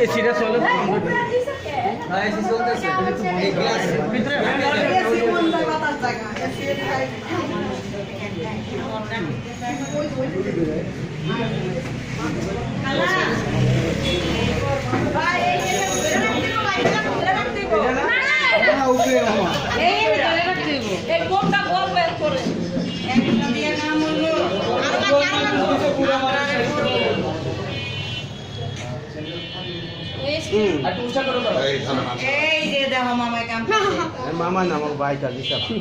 এসিটা চলে হ্যাঁ এসি চলতেছে এই গ্লাস ভিতরে এসি কোন বাতাস জায়গা এসি মামা না আমার ভাই কাজ হ্যাপি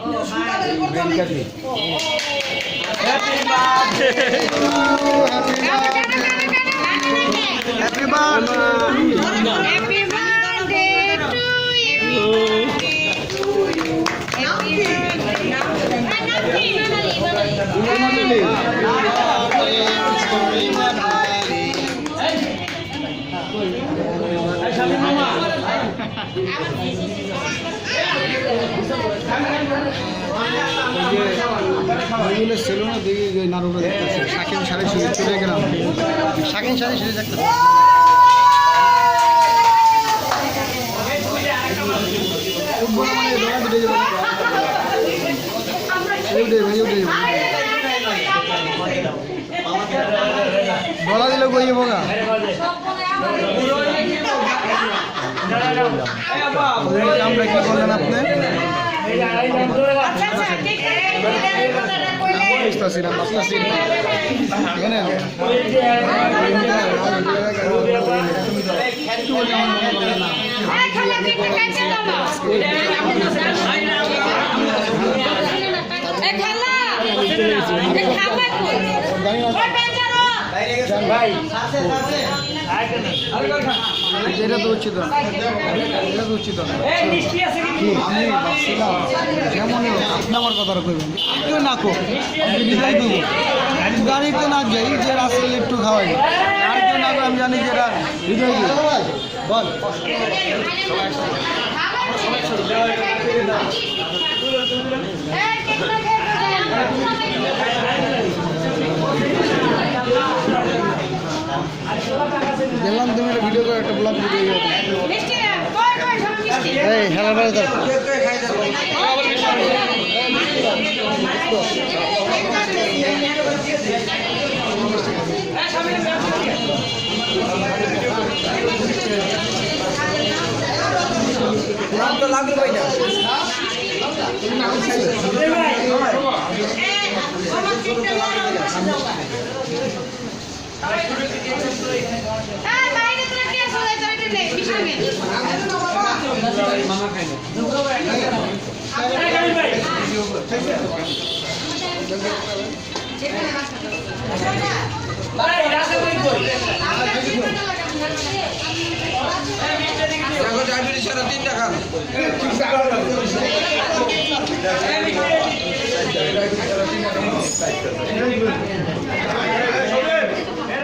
ছিল না দেখি নাটকটা দেখতেছে শাকিন সারি শুয়ে চলে গেলাম শাকিন সারি শুয়ে দেখতে বলা দিলে কই যাবো না আমরা কি বললেন আপনি এটা তো উচিত এটা তো উচিত আমি ভাবছিলাম যেমন আপনি আমার কথাটা করবেন কেউ না কো আপনি বিদায় দেবো গাড়িতে না যাই যে রাস্তায় একটু খাওয়াই আর কেউ না করে আমি জানি যে এরা বিদায় দেবো বল দেখলাম তুমি একটা ভিডিও করে একটা ব্লগ ভিডিও এই হেলা বেড়ে দাও তো লাগবে ভাই না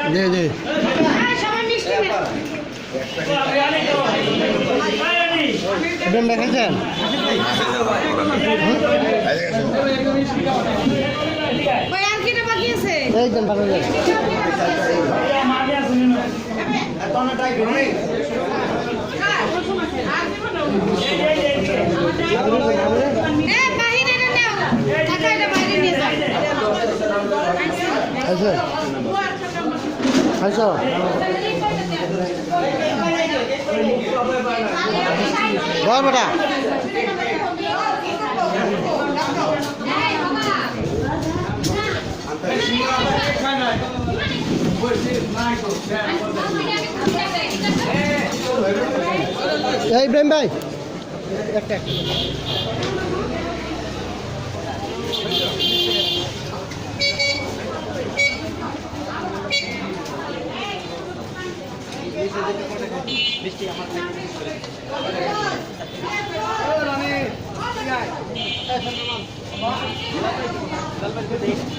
জি জি দেখেছেন একদম ভালো লাগে আচ্ছা বল বেটা ইব্রাহিম ভাই একটা